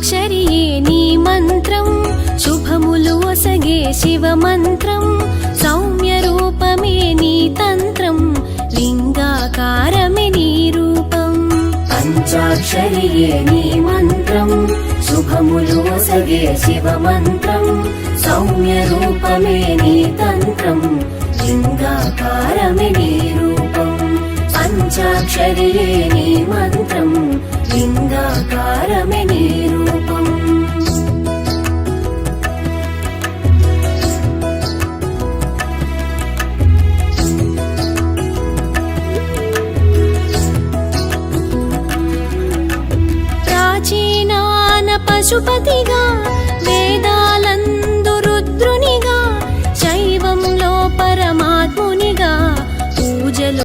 పంచాక్షరియే నీ మంత్రం శుభములు ఒసగే శివ మంత్రం సౌమ్య రూపమే నీ తంత్రం లింగాకారమే నీ రూపం పంచాక్షరియే నీ మంత్రం శుభములు ఒసగే శివ మంత్రం సౌమ్య రూపమే నీ తంత్రం లింగాకారమే నీ రూపం పంచాక్షరియే నీ మంత్రం లింగాకారమే నీ రూపం ప్రాచీనాన పశుపతిగా